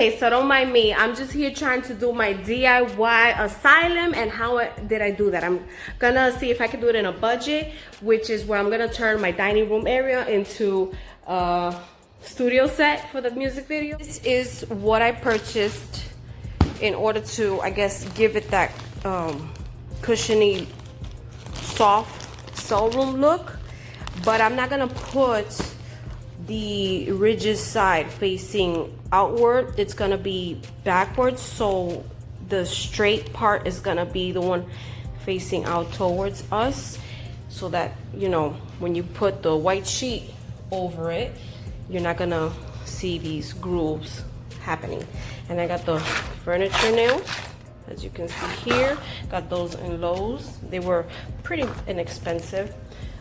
Okay, so don't mind me. I'm just here trying to do my DIY asylum. And how did I do that? I'm gonna see if I can do it in a budget, which is where I'm gonna turn my dining room area into a studio set for the music video. This is what I purchased in order to, I guess, give it that cushiony, soft cell room look. But I'm not gonna put the rigid side facing outward. It's gonna be backwards, so the straight part is gonna be the one facing out towards us, so that, you know, when you put the white sheet over it, you're not gonna see these grooves happening. And I got the furniture nails, as you can see here. Got those in Lowe's. They were pretty inexpensive.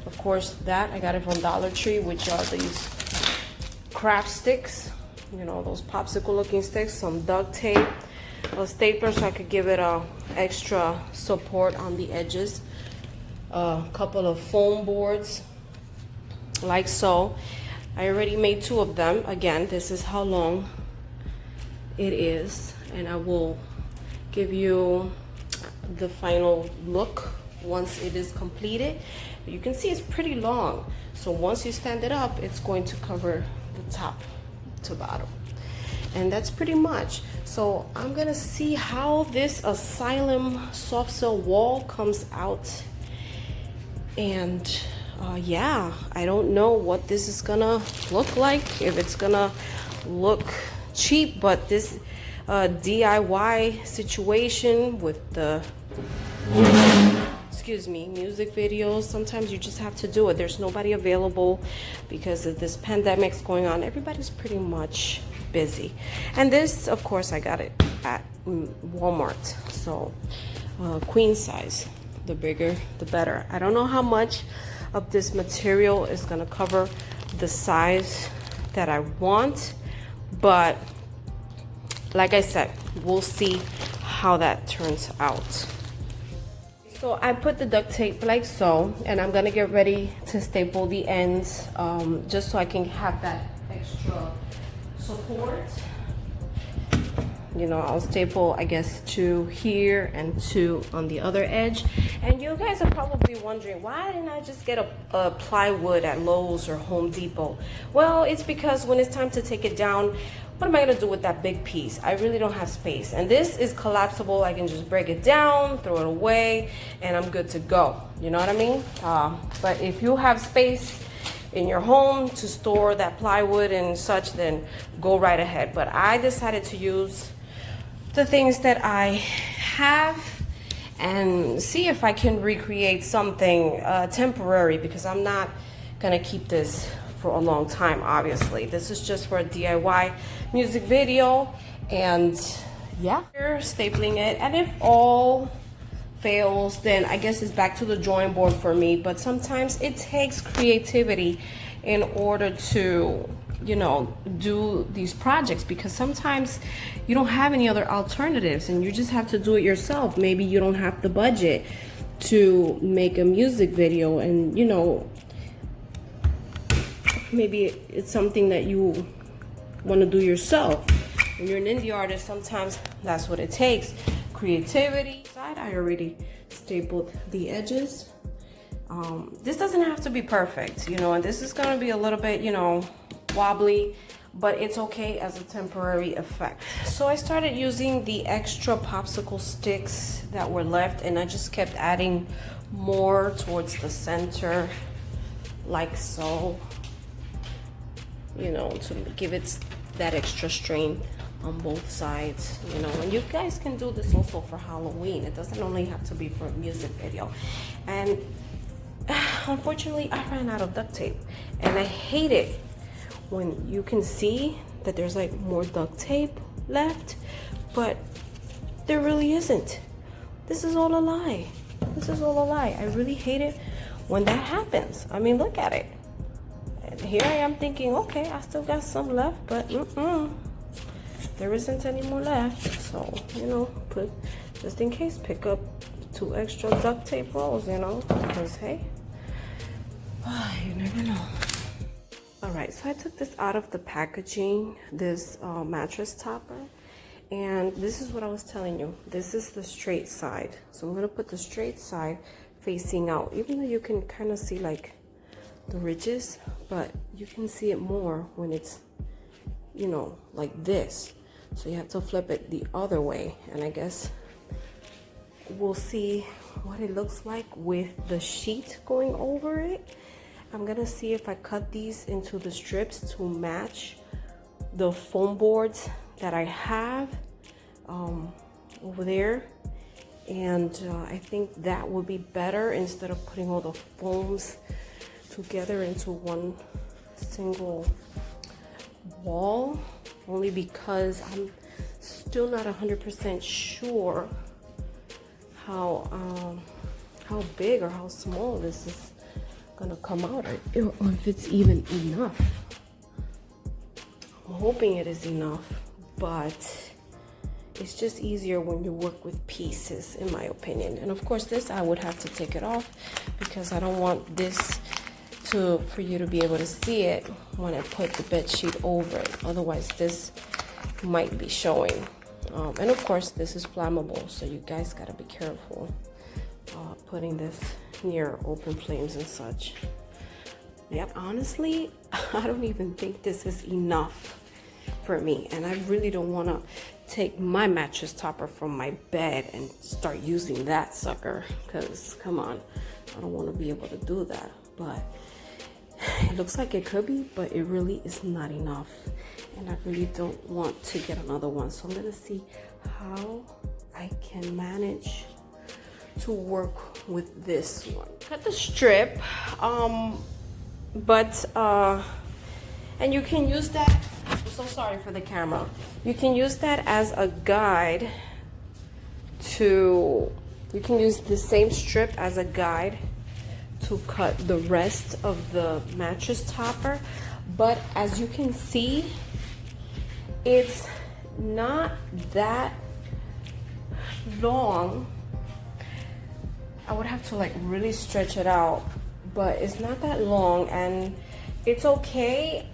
Of course, that I got it from Dollar Tree, which are these craft sticks, you know, those popsicle looking sticks, some duct tape, a stapler so I could give it a extra support on the edges, a couple of foam boards like so. I already made 2 of them. Again, this is how long it is, and I will give you the final look once it is completed. You can see it's pretty long, so once you stand it up, it's going to cover the top to bottom, and that's pretty much. So I'm gonna see how this asylum soft cell wall comes out, and yeah, I don't know what this is gonna look like, if it's gonna look cheap, but this DIY situation with the music videos, sometimes you just have to do it. There's nobody available because of this pandemic's going on. Everybody's pretty much busy. And this, of course, I got it at Walmart. So queen size, the bigger the better. I don't know how much of this material is gonna cover the size that I want, but like I said, we'll see how that turns out. So I put the duct tape like so, and I'm gonna get ready to staple the ends, just so I can have that extra support. You know, I'll staple, I guess, 2 here and 2 on the other edge. And you guys are probably wondering, why didn't I just get a plywood at Lowe's or Home Depot? Well, it's because when it's time to take it down, what am I gonna do with that big piece? I really don't have space. And this is collapsible. I can just break it down, throw it away, and I'm good to go. You know what I mean? But if you have space in your home to store that plywood and such, then go right ahead. But I decided to use the things that I have and see if I can recreate something temporary, because I'm not gonna keep this for a long time. Obviously, this is just for a DIY music video, and yeah, we're stapling it. And if all fails, then I guess it's back to the drawing board for me. But sometimes it takes creativity in order to, you know, do these projects, because sometimes you don't have any other alternatives and you just have to do it yourself. Maybe you don't have the budget to make a music video, and you know, maybe it's something that you want to do yourself. When you're an indie artist, sometimes that's what it takes, creativity. I already stapled the edges. This doesn't have to be perfect, you know, and this is going to be a little bit, you know, wobbly, but it's okay as a temporary effect. So I started using the extra popsicle sticks that were left, and I just kept adding more towards the center, like so, you know, to give it that extra strength on both sides, you know. And you guys can do this also for Halloween. It doesn't only have to be for a music video. And unfortunately, I ran out of duct tape, and I hate it when you can see that there's like more duct tape left, but there really isn't. This is all a lie. This is all a lie. I really hate it when that happens. I mean, look at it. And here I am thinking, okay, I still got some left, but there isn't any more left. So, you know, put, just in case, pick up 2 extra duct tape rolls, you know, because hey, you never know. All right, so I took this out of the packaging, this mattress topper, and this is what I was telling you. This is the straight side. So I'm gonna put the straight side facing out, even though you can kind of see like the ridges, but you can see it more when it's, you know, like this. So you have to flip it the other way, and I guess we'll see what it looks like with the sheet going over it. I'm gonna see if I cut these into the strips to match the foam boards that I have over there, and I think that would be better instead of putting all the foams together into one single wall, only because I'm still not 100% sure how big or how small this is gonna come out, or if it's even enough. I'm hoping it is enough, but it's just easier when you work with pieces, in my opinion. And of course, this I would have to take it off because I don't want this for you to be able to see it when I put the bed sheet over it. Otherwise, this might be showing. And of course, this is flammable, so you guys gotta be careful putting this near open flames and such. Yep, honestly, I don't even think this is enough for me, and I really don't want to take my mattress topper from my bed and start using that sucker, because come on, I don't want to be able to do that. But it looks like it could be, but it really is not enough, and I really don't want to get another one. So I'm gonna see how I can manage to work with this one. Cut the strip, and you can use that, I'm so sorry for the camera, you can use that as a guide to, you can use the same strip as a guide to cut the rest of the mattress topper. But as you can see, it's not that long. I would have to like really stretch it out, but it's not that long, and it's okay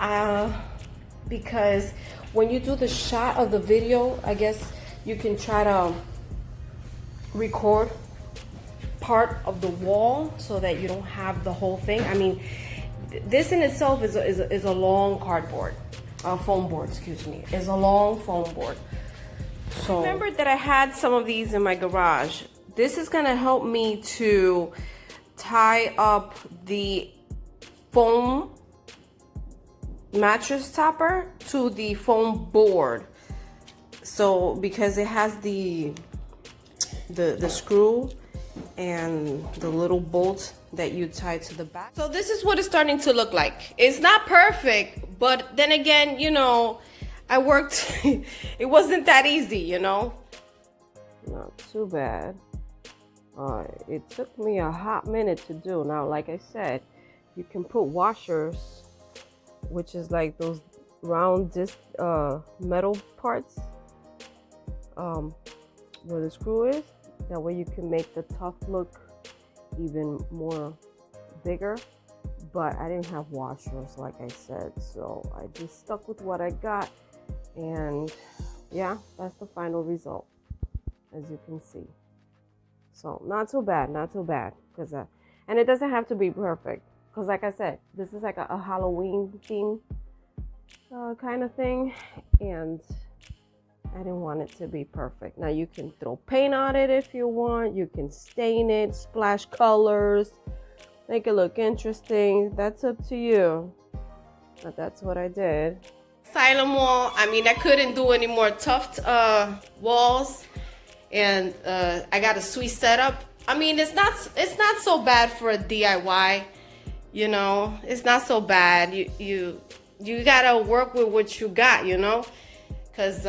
because when you do the shot of the video, I guess you can try to record part of the wall so that you don't have the whole thing. I mean, this in itself is a long cardboard, foam board, excuse me, is a long foam board. So remember that I had some of these in my garage. This is gonna help me to tie up the foam mattress topper to the foam board. So because it has the screw and the little bolt that you tie to the back. So this is what it's starting to look like. It's not perfect, but then again, you know, I worked, it wasn't that easy, you know? Not too bad. It took me a hot minute to do. Now, like I said, you can put washers, which is like those round disc metal parts where the screw is. That way you can make the tuft look even more bigger. But I didn't have washers, like I said, so I just stuck with what I got. And yeah, that's the final result, as you can see. So not too bad, not too bad. And it doesn't have to be perfect, because like I said, this is like a Halloween theme kind of thing, and I didn't want it to be perfect. Now you can throw paint on it if you want. You can stain it, splash colors, make it look interesting. That's up to you. But that's what I did. Asylum wall. I mean, I couldn't do any more tuft walls, and I got a sweet setup. I mean, it's not so bad for a DIY. You know, it's not so bad. You gotta work with what you got. You know, because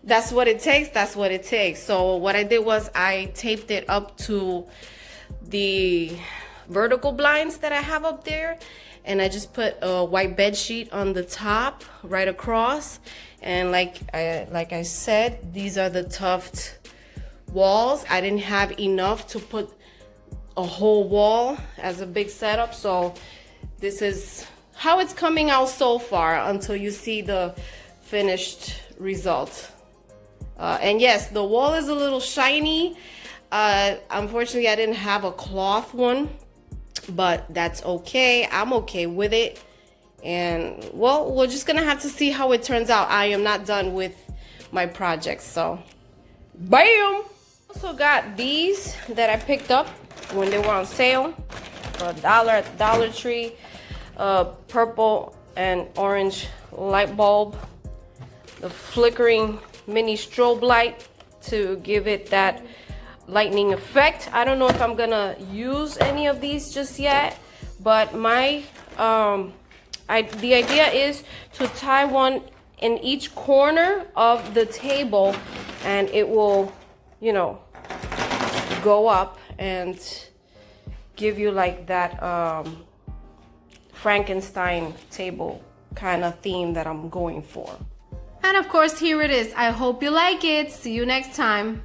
that's what it takes. That's what it takes. So what I did was I taped it up to the vertical blinds that I have up there, and I just put a white bed sheet on the top right across. And like I said, these are the tuft walls. I didn't have enough to put a whole wall as a big setup, so this is how it's coming out so far until you see the finished result. And yes, the wall is a little shiny. Unfortunately, I didn't have a cloth one, but that's okay. I'm okay with it. And well, we're just gonna have to see how it turns out. I am not done with my project, so bam! Also got these that I picked up when they were on sale for $1 at the Dollar Tree. Purple and orange light bulb, the flickering mini strobe light to give it that lightning effect. I don't know if I'm gonna use any of these just yet, but my the idea is to tie one in each corner of the table, and it will, you know, go up and give you like that Frankenstein table kind of theme that I'm going for. And of course, here it is. I hope you like it. See you next time.